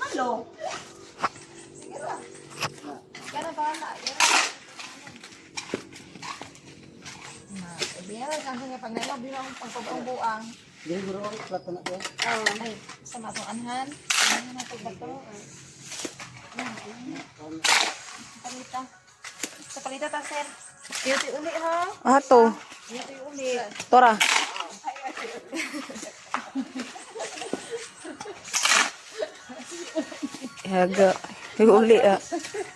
Hello. Biar kan sa pangalan bilang pagpapangbuang. Dili bro, plato na to. Ay, sa matuanhan. Ano na to bato? Palita. Sa palita ta sir. Yuti uli ha. Ato. Yuti uli. Tora. Haga. Iuli ah.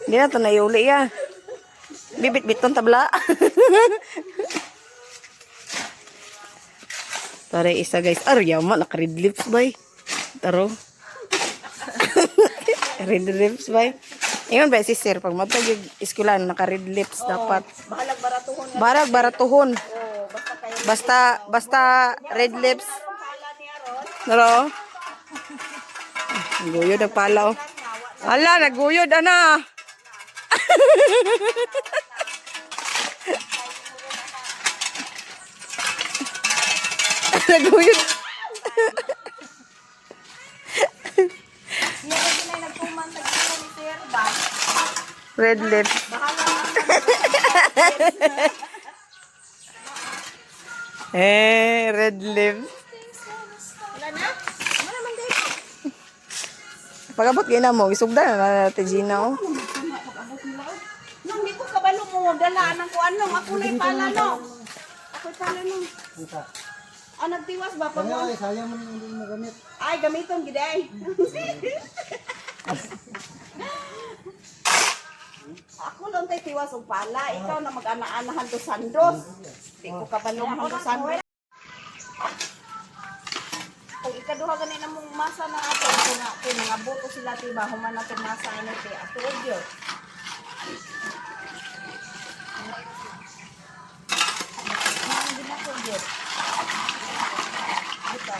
Hindi na ito na iuli ah. Bibit-biton tabla. Tara isa guys. Yaman. Naka-red lips bay. Taro. Red lips bay. Ingon ba si sir. Pag matagig iskulan naka-red lips dapat. Bahalag baratuhon. Barag baratuhon. Oh, basta kayo. Basta red lips. Taro. Guyod ang palaw. Ala, naguyod ana. Naguyod. Siya kasi na nagtuman sa kanya ni sir. Red lips. Red lips. Wala na? Ano naman din? Pagabot gina mo, isugda na natin Gina oh. Nung di ko kabalo mo, dalaan ko anong. Ako na'y pala no. Ako'y pala no. Ah, nagtiwas ba? Pag Kaya ay sayang mo hindi mo gamit. ay, gamiton giday. Ako lang tayo tiwas og pala. Ikaw na mag-ana-anahan to sandos. Di ko kabalungan to sandos. Kung ikaduha ganin mong masa na ato, kung mga buto sila tiba, human na itong masa ano ti ato og yun. Hindi na ko yun. Ito.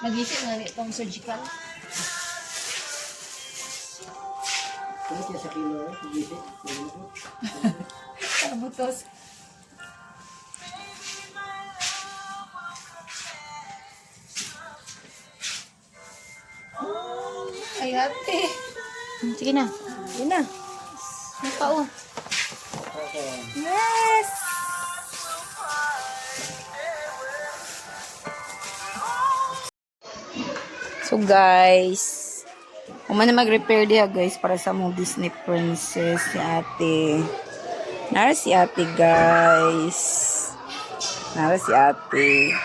Nag-isip nga itong surgical. Kung siya sa kilo, gisip. Butos. Ay, ate. Sige na. Sige na. Napao. Yes! So guys, na mag-repair diha guys para sa mong Disney princess si ate. Nara si ate guys. Nara si ate.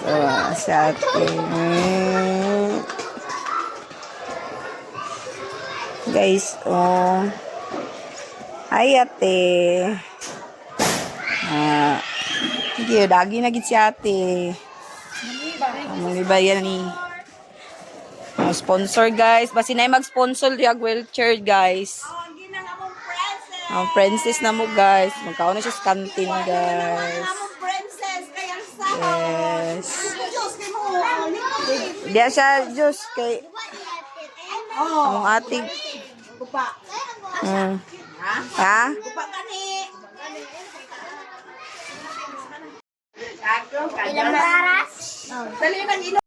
So, si ate. Guys, oh. Hi ate. Sige, dagi na gid si ate. Ang ibayan ni sponsor guys. Basi na mag-sponsor yung wheelchair guys. Ang ginang among princess. Ang princess na mo guys. Magkaon na siya sa canteen guys. Among princess. Kaya sa. Yes. Diyos kay mo. Diya siya Diyos kay Oh. ang ating Kupa. ha? Kupa kani. Ilang baras? Dali nang ilo.